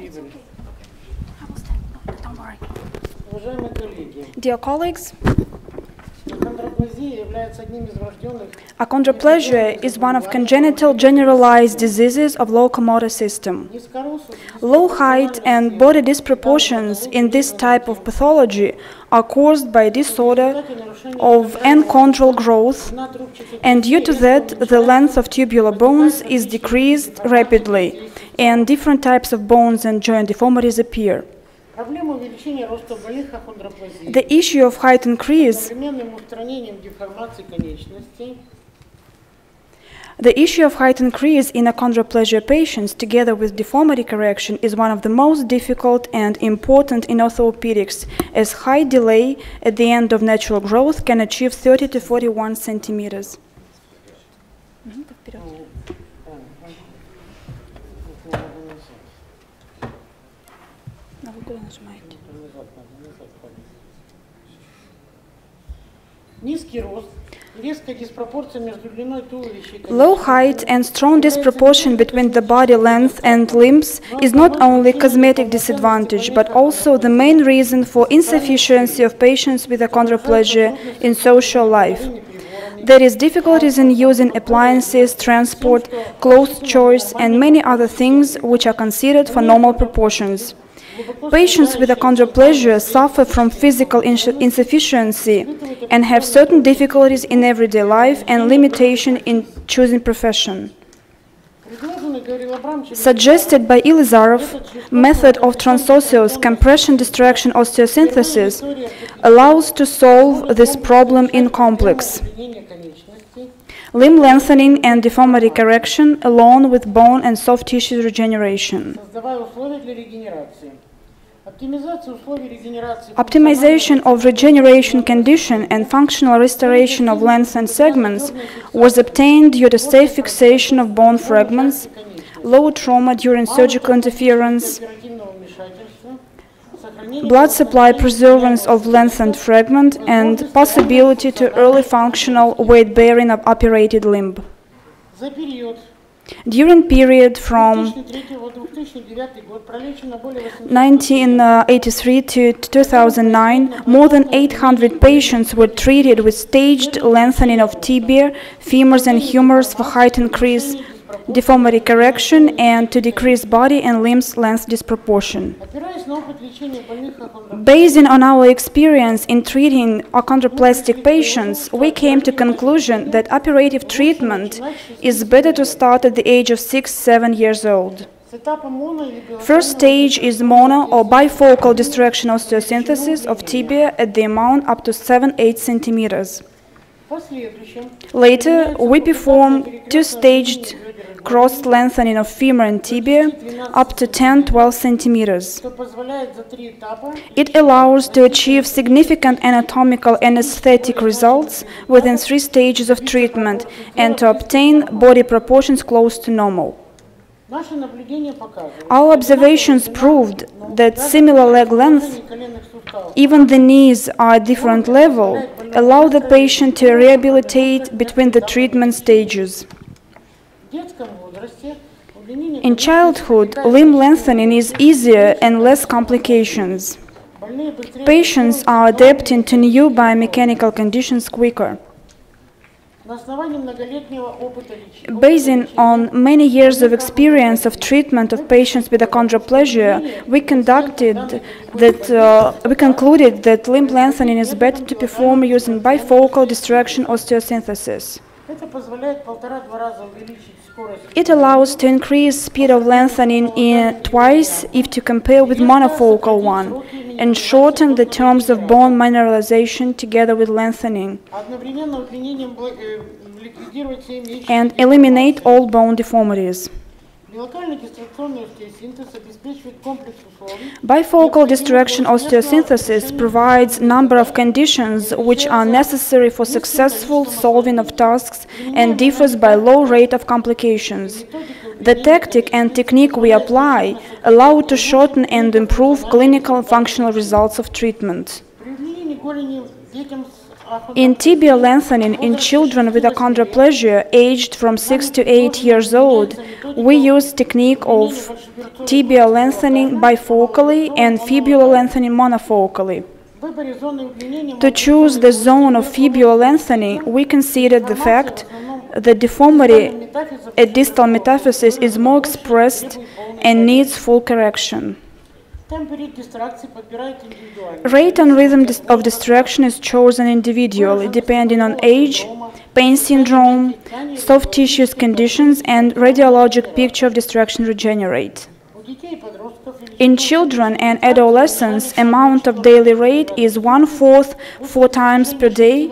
Don't worry. Dear colleagues, achondroplasia is one of congenital generalized diseases of locomotor system. Low height and body disproportions in this type of pathology are caused by disorder of uncontrolled growth, and due to that, the length of tubular bones is decreased rapidly, and different types of bones and joint deformities appear. The issue of height increase in achondroplasia patients, together with deformity correction, is one of the most difficult and important in orthopedics, as height delay at the end of natural growth can achieve 30 to 41 centimeters. Low height and strong disproportion between the body length and limbs is not only a cosmetic disadvantage, but also the main reason for insufficiency of patients with achondroplasia in social life. There is difficulties in using appliances, transport, clothes choice, and many other things which are considered for normal proportions. Patients with achondroplasia suffer from physical insufficiency and have certain difficulties in everyday life and limitation in choosing profession. Suggested by Elizarov, method of transosseous compression distraction osteosynthesis allows to solve this problem in complex. Limb lengthening and deformity correction along with bone and soft tissue regeneration. Optimization of regeneration condition and functional restoration of lengthened segments was obtained due to safe fixation of bone fragments, low trauma during surgical interference, blood supply preservance of lengthened fragment, and possibility to early functional weight-bearing of operated limb. During period from 1983 to 2009, more than 800 patients were treated with staged lengthening of tibia, femurs and humerus for height increase, deformity correction, and to decrease body and limbs length disproportion. Based on our experience in treating achondroplastic patients, we came to conclusion that operative treatment is better to start at the age of 6-7 years old. First stage is mono or bifocal distraction osteosynthesis of tibia at the amount up to 7-8 centimeters. Later, we perform two-staged cross lengthening of femur and tibia up to 10-12 centimeters. It allows to achieve significant anatomical and aesthetic results within 3 stages of treatment and to obtain body proportions close to normal. Our observations proved that similar leg length, even the knees are at different level, allow the patient to rehabilitate between the treatment stages. In childhood, limb lengthening is easier and less complications. Patients are adapting to new biomechanical conditions quicker. Based on many years of experience of treatment of patients with achondroplasia, we concluded that limb lengthening is better to perform using bifocal distraction osteosynthesis. It allows to increase speed of lengthening twice if to compare with monofocal one, and shorten the terms of bone mineralization together with lengthening, and eliminate all bone deformities. Bifocal distraction osteosynthesis provides a number of conditions which are necessary for successful solving of tasks and differs by low rate of complications. The tactic and technique we apply allow to shorten and improve clinical and functional results of treatment. In tibial lengthening in children with achondroplasia aged from 6 to 8 years old, we use technique of tibial lengthening bifocally and fibular lengthening monofocally. To choose the zone of fibular lengthening, we considered the fact that deformity at distal metaphysis is more expressed and needs full correction. Rate and rhythm of distraction is chosen individually, depending on age, pain syndrome, soft tissues conditions, and radiologic picture of distraction regenerate. In children and adolescents, amount of daily rate is 1/4 4 times per day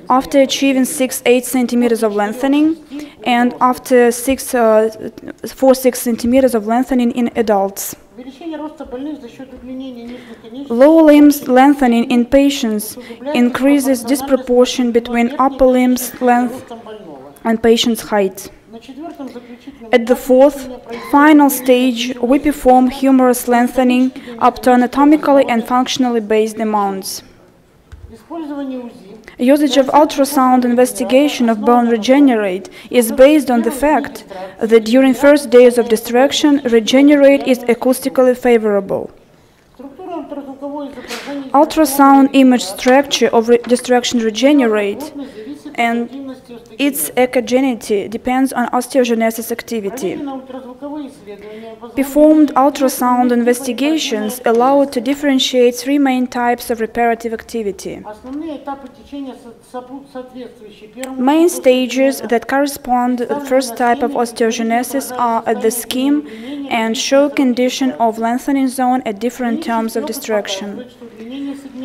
after achieving 6-8 centimeters of lengthening and after 4-6 centimeters of lengthening in adults. Lower limbs lengthening in patients increases disproportion between upper limbs length and patient's height. At the fourth, final stage, we perform humerus lengthening up to anatomically and functionally based amounts. Usage of ultrasound investigation of bone regenerate is based on the fact that during first days of distraction, regenerate is acoustically favorable. Ultrasound image structure of distraction regenerate and its echogenicity depends on osteogenesis activity. Performed ultrasound investigations allow to differentiate 3 main types of reparative activity. Main stages that correspond to the first type of osteogenesis are at the scheme and show condition of lengthening zone at different terms of distraction.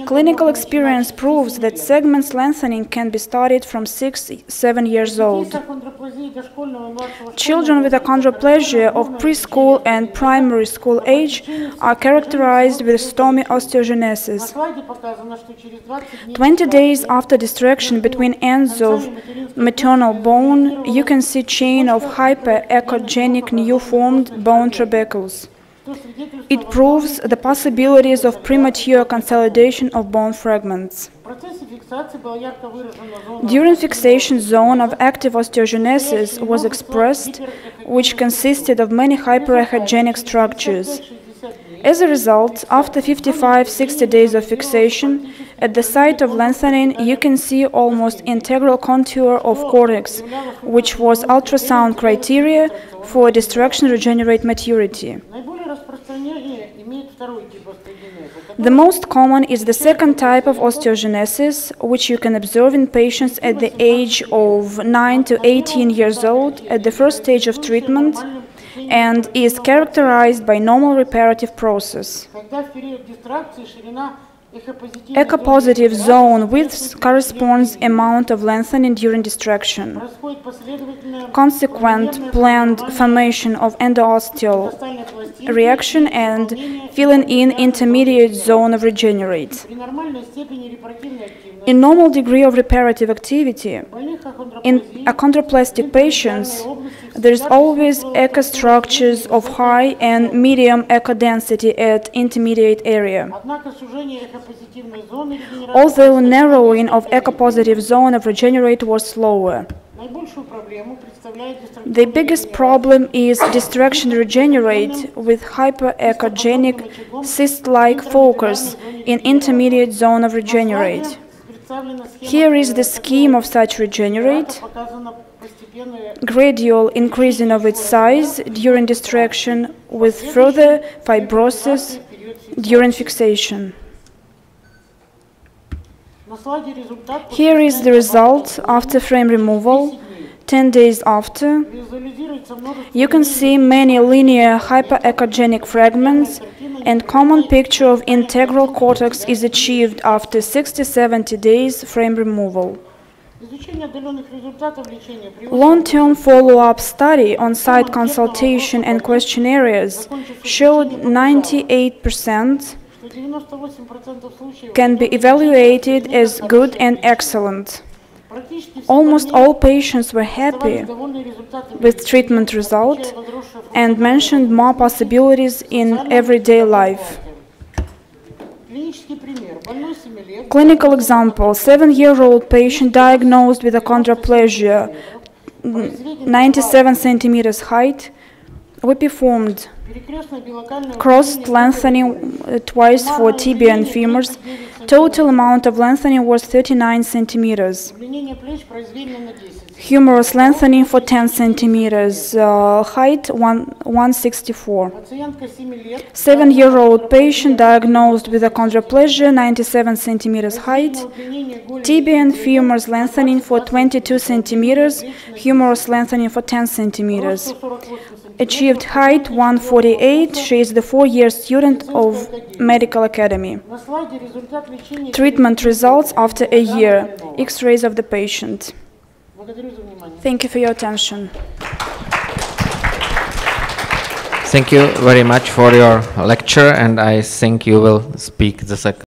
Clinical experience proves that segments lengthening can be started from 6-7 years old. Children with achondroplasia of preschool and primary school age are characterized with stomy osteogenesis. 20 days after distraction between ends of maternal bone, you can see chain of hyper-echogenic new-formed bone trabecles. It proves the possibilities of premature consolidation of bone fragments. During fixation, zone of active osteogenesis was expressed, which consisted of many hyperechogenic structures. As a result, after 55-60 days of fixation, at the site of lengthening, you can see almost integral contour of cortex, which was ultrasound criteria for distraction regenerate maturity. The most common is the second type of osteogenesis, which you can observe in patients at the age of 9 to 18 years old at the first stage of treatment and is characterized by normal reparative process. Echopositive zone width corresponds amount of lengthening during distraction. Consequent planned formation of endosteal reaction and filling in intermediate zone of regenerate. In normal degree of reparative activity, in achondroplastic patients, there is always echo structures of high and medium echo density at intermediate area. Although narrowing of echopositive zone of regenerate was slower. The biggest problem is distraction regenerate with hyperechogenic cyst-like focus in intermediate zone of regenerate. Here is the scheme of such regenerate, gradual increasing of its size during distraction with further fibrosis during fixation. Here is the result after frame removal, 10 days after. You can see many linear hyperechogenic fragments, and common picture of integral cortex is achieved after 60-70 days frame removal. Long-term follow-up study on site consultation and questionnaires showed 98% can be evaluated as good and excellent. Almost all patients were happy with treatment result and mentioned more possibilities in everyday life. Clinical example, 7-year-old patient diagnosed with achondroplasia, 97 centimeters height. We performed crossed lengthening twice for tibia and femurs. Total amount of lengthening was 39 centimeters. Humerus lengthening for 10 centimeters. Height 164. 7-year-old patient diagnosed with achondroplasia, 97 centimeters height. Tibia and femurs lengthening for 22 centimeters. Humerus lengthening for 10 centimeters. Achieved height 148. She is the 4-year student of Medical Academy. Treatment results after a year. X-rays of the patient. Thank you for your attention. Thank you very much for your lecture, and I think you will speak the second.